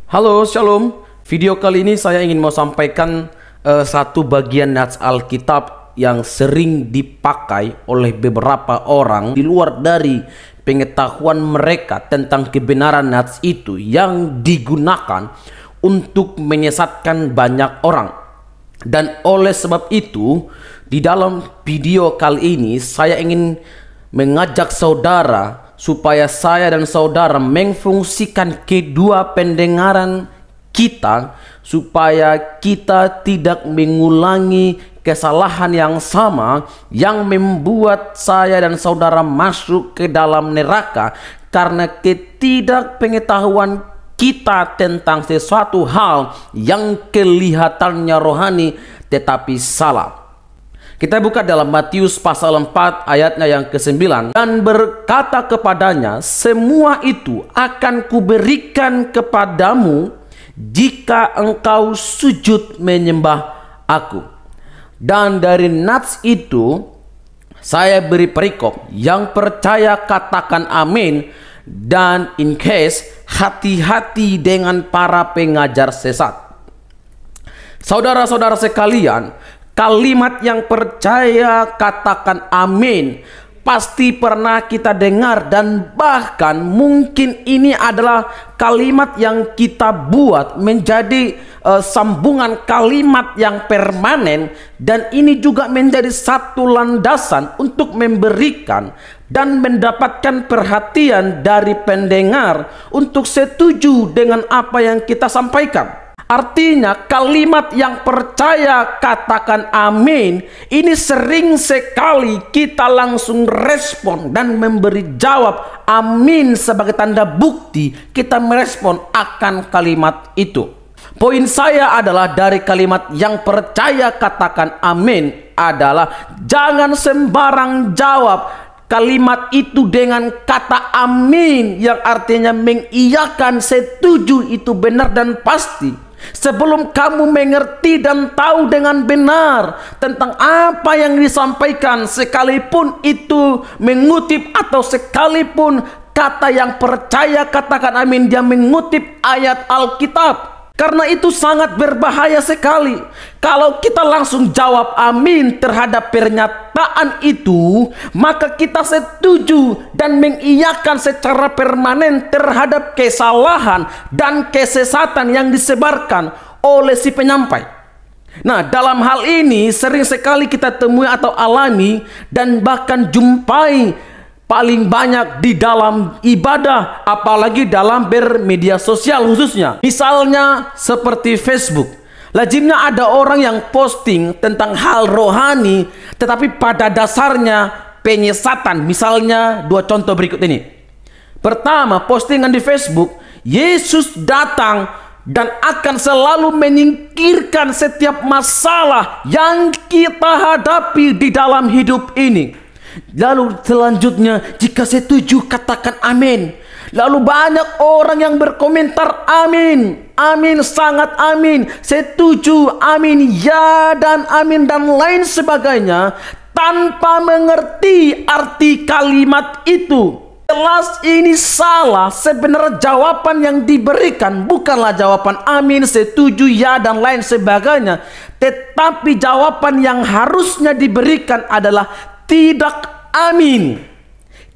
Halo, Shalom. Video kali ini saya ingin mau sampaikan satu bagian nats Alkitab yang sering dipakai oleh beberapa orang di luar dari pengetahuan mereka tentang kebenaran nats itu, yang digunakan untuk menyesatkan banyak orang. Dan oleh sebab itu, di dalam video kali ini saya ingin mengajak saudara supaya saya dan saudara memfungsikan kedua pendengaran kita, supaya kita tidak mengulangi kesalahan yang sama yang membuat saya dan saudara masuk ke dalam neraka karena ketidakpengetahuan kita tentang sesuatu hal yang kelihatannya rohani tetapi salah. Kita buka dalam Matius pasal 4 ayatnya yang ke-9. Dan berkata kepadanya, semua itu akan kuberikan kepadamu jika engkau sujud menyembah aku. Dan dari nats itu saya beri perikop, yang percaya katakan amin, dan in case hati-hati dengan para pengajar sesat. Saudara-saudara sekalian, kalimat yang percaya katakan amin pasti pernah kita dengar, dan bahkan mungkin ini adalah kalimat yang kita buat menjadi sambungan kalimat yang permanen, dan ini juga menjadi satu landasan untuk memberikan dan mendapatkan perhatian dari pendengar untuk setuju dengan apa yang kita sampaikan. Artinya kalimat yang percaya katakan amin ini sering sekali kita langsung respon dan memberi jawab amin sebagai tanda bukti kita merespon akan kalimat itu. Poin saya adalah dari kalimat yang percaya katakan amin adalah jangan sembarang jawab kalimat itu dengan kata amin yang artinya mengiyakan, setuju, itu benar dan pasti, sebelum kamu mengerti dan tahu dengan benar tentang apa yang disampaikan, sekalipun itu mengutip atau sekalipun kata yang percaya katakan amin dia mengutip ayat Alkitab. Karena itu sangat berbahaya sekali kalau kita langsung jawab amin terhadap pernyataan itu, maka kita setuju dan mengiyakan secara permanen terhadap kesalahan dan kesesatan yang disebarkan oleh si penyampai. Nah, dalam hal ini sering sekali kita temui atau alami dan bahkan jumpai paling banyak di dalam ibadah, apalagi dalam bermedia sosial khususnya. Misalnya seperti Facebook. Lazimnya ada orang yang posting tentang hal rohani, tetapi pada dasarnya penyesatan. Misalnya dua contoh berikut ini. Pertama, postingan di Facebook, Yesus datang dan akan selalu menyingkirkan setiap masalah yang kita hadapi di dalam hidup ini. Lalu selanjutnya, jika setuju katakan amin. Lalu banyak orang yang berkomentar amin, amin, sangat amin, setuju, amin, ya dan amin dan lain sebagainya, tanpa mengerti arti kalimat itu. Jelas ini salah. Sebenarnya jawaban yang diberikan bukanlah jawaban amin, setuju, ya dan lain sebagainya, tetapi jawaban yang harusnya diberikan adalah tidak amin.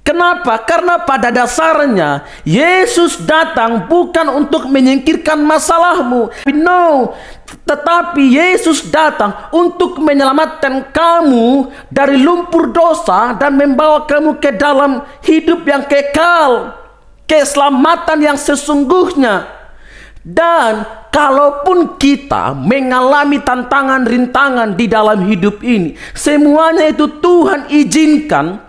Kenapa? Karena pada dasarnya Yesus datang bukan untuk menyingkirkan masalahmu. No, tetapi Yesus datang untuk menyelamatkan kamu dari lumpur dosa dan membawa kamu ke dalam hidup yang kekal, keselamatan yang sesungguhnya. Dan kalaupun kita mengalami tantangan rintangan di dalam hidup ini, semuanya itu Tuhan izinkan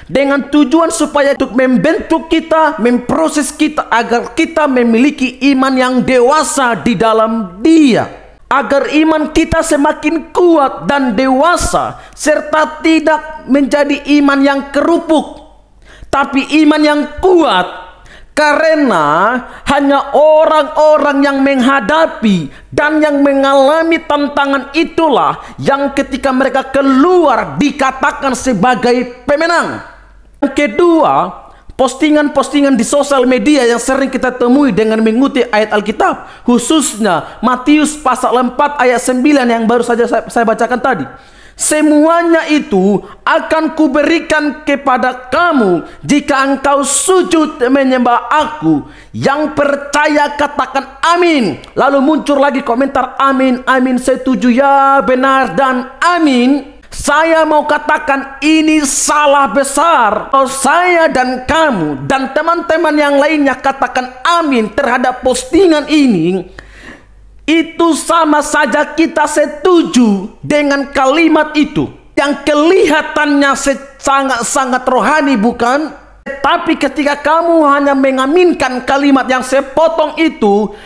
dengan tujuan supaya untuk membentuk kita, memproses kita agar kita memiliki iman yang dewasa di dalam Dia, agar iman kita semakin kuat dan dewasa, serta tidak menjadi iman yang kerupuk, tapi iman yang kuat. Karena hanya orang-orang yang menghadapi dan yang mengalami tantangan itulah yang ketika mereka keluar dikatakan sebagai pemenang. Yang kedua, postingan-postingan di sosial media yang sering kita temui dengan mengutip ayat Alkitab, khususnya Matius pasal 4 ayat 9 yang baru saja saya bacakan tadi. Semuanya itu akan kuberikan kepada kamu jika engkau sujud menyembah aku. Yang percaya katakan amin. Lalu muncul lagi komentar amin, amin, setuju, ya benar dan amin. Saya mau katakan ini salah besar. Kalau saya dan kamu dan teman-teman yang lainnya katakan amin terhadap postingan ini, itu sama saja kita setuju dengan kalimat itu yang kelihatannya sangat-sangat rohani, bukan? Tapi ketika kamu hanya mengaminkan kalimat yang sepotong itu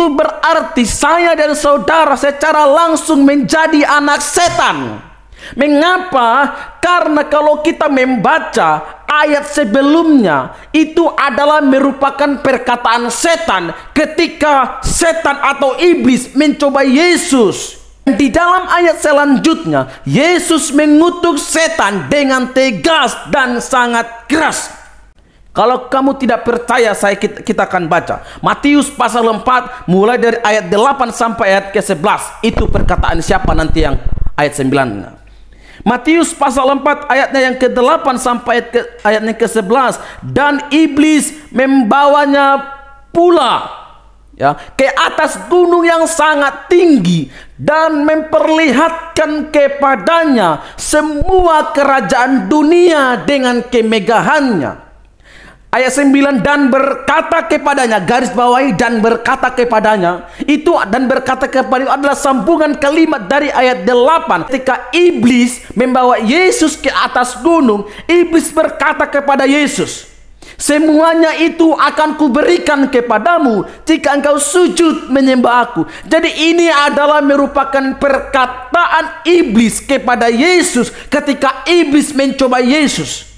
berarti saya dan saudara secara langsung menjadi anak setan. Mengapa? Karena kalau kita membaca ayat sebelumnya, itu adalah merupakan perkataan setan ketika setan atau iblis mencoba Yesus. Di dalam ayat selanjutnya, Yesus mengutuk setan dengan tegas dan sangat keras. Kalau kamu tidak percaya, kita akan baca Matius pasal 4 mulai dari ayat 8 sampai ayat ke-11. Itu perkataan siapa nanti yang ayat 9. Matius pasal 4 ayatnya yang ke-8 sampai ayatnya ke-11. Dan iblis membawanya pula ke atas gunung yang sangat tinggi dan memperlihatkan kepadanya semua kerajaan dunia dengan kemegahannya. Ayat 9, dan berkata kepadanya, garis bawahi dan berkata kepadanya, itu dan berkata kepadanya adalah sambungan kalimat dari ayat 8. Ketika iblis membawa Yesus ke atas gunung, iblis berkata kepada Yesus, semuanya itu akan kuberikan kepadamu jika engkau sujud menyembah aku. Jadi ini adalah merupakan perkataan iblis kepada Yesus ketika iblis mencoba Yesus.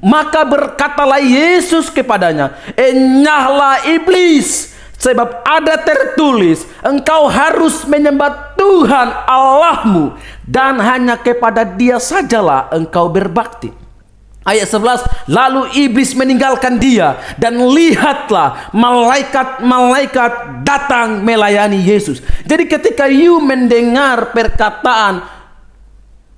Maka berkatalah Yesus kepadanya, enyahlah iblis, sebab ada tertulis, engkau harus menyembah Tuhan Allahmu, dan hanya kepada Dia sajalah engkau berbakti. Ayat 11, lalu iblis meninggalkan dia, dan lihatlah malaikat-malaikat datang melayani Yesus. Jadi ketika you mendengar perkataan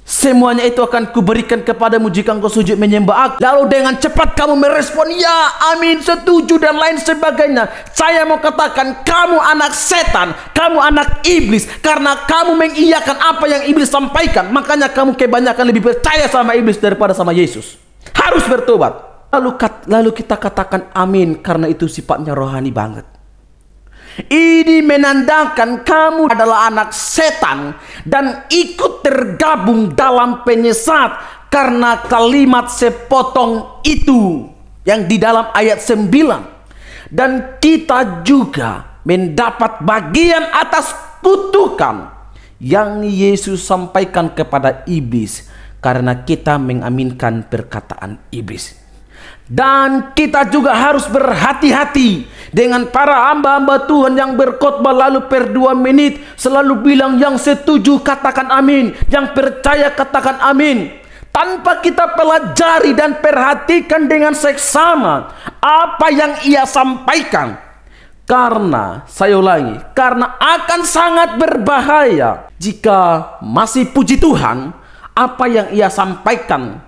semuanya itu akan kuberikan kepadamu jika engkau sujud menyembah aku, lalu dengan cepat kamu merespon ya, amin, setuju dan lain sebagainya, saya mau katakan kamu anak setan, kamu anak iblis, karena kamu mengiyakan apa yang iblis sampaikan. Makanya kamu kebanyakan lebih percaya sama iblis daripada sama Yesus. Harus bertobat. Lalu kita katakan amin, karena itu sifatnya rohani banget. Ini menandakan kamu adalah anak setan dan ikut tergabung dalam penyesat karena kalimat sepotong itu yang di dalam ayat 9. Dan kita juga mendapat bagian atas kutukan yang Yesus sampaikan kepada iblis karena kita mengaminkan perkataan iblis. Dan kita juga harus berhati-hati dengan para hamba-hamba Tuhan yang berkhotbah lalu per 2 menit selalu bilang yang setuju katakan amin, yang percaya katakan amin, tanpa kita pelajari dan perhatikan dengan seksama apa yang ia sampaikan. Karena saya ulangi, karena akan sangat berbahaya jika masih puji Tuhan apa yang ia sampaikan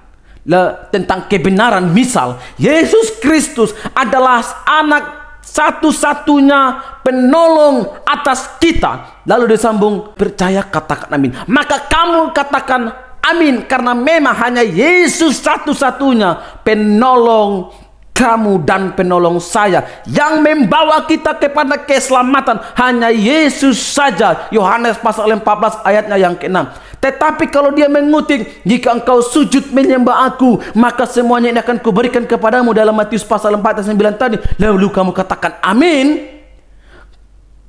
tentang kebenaran. Misal Yesus Kristus adalah anak satu-satunya penolong atas kita, lalu disambung percaya katakan amin, maka kamu katakan amin karena memang hanya Yesus satu-satunya penolong kamu dan penolong saya yang membawa kita kepada keselamatan. Hanya Yesus saja. Yohanes pasal 14 ayatnya yang ke-6. Tetapi kalau dia mengutip, jika engkau sujud menyembah aku, maka semuanya ini akan kuberikan kepadamu, dalam Matius pasal 4 ayat 9 tadi, lalu kamu katakan amin,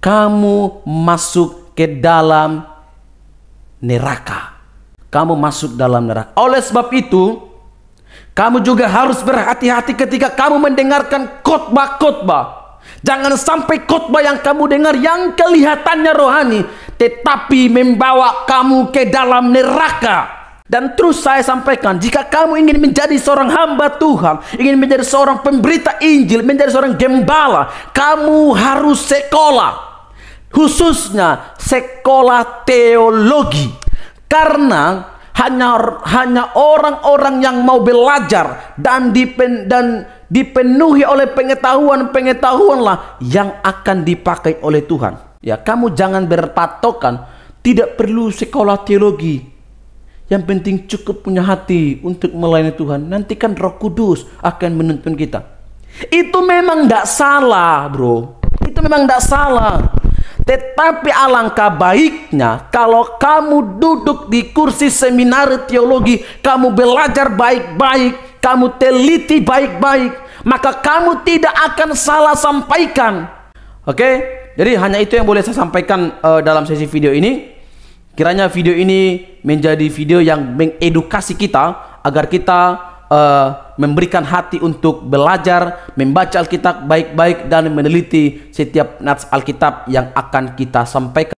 kamu masuk ke dalam neraka. Kamu masuk dalam neraka. Oleh sebab itu, kamu juga harus berhati-hati ketika kamu mendengarkan khotbah-khotbah. Jangan sampai khotbah yang kamu dengar yang kelihatannya rohani, tetapi membawa kamu ke dalam neraka. Dan terus saya sampaikan, jika kamu ingin menjadi seorang hamba Tuhan, ingin menjadi seorang pemberita Injil, menjadi seorang gembala, kamu harus sekolah. Khususnya sekolah teologi. Karena hanya orang-orang yang mau belajar dan dipenuhi oleh pengetahuan-pengetahuanlah yang akan dipakai oleh Tuhan. Ya, kamu jangan berpatokan tidak perlu sekolah teologi. Yang penting cukup punya hati untuk melayani Tuhan. Nanti kan Roh Kudus akan menuntun kita. Itu memang tidak salah, bro. Itu memang tidak salah. Tetapi alangkah baiknya kalau kamu duduk di kursi seminar teologi, kamu belajar baik-baik, kamu teliti baik-baik, maka kamu tidak akan salah sampaikan. Oke? Jadi hanya itu yang boleh saya sampaikan dalam sesi video ini. Kiranya video ini menjadi video yang mengedukasi kita agar kita memberikan hati untuk belajar, membaca Alkitab baik-baik dan meneliti setiap nats Alkitab yang akan kita sampaikan.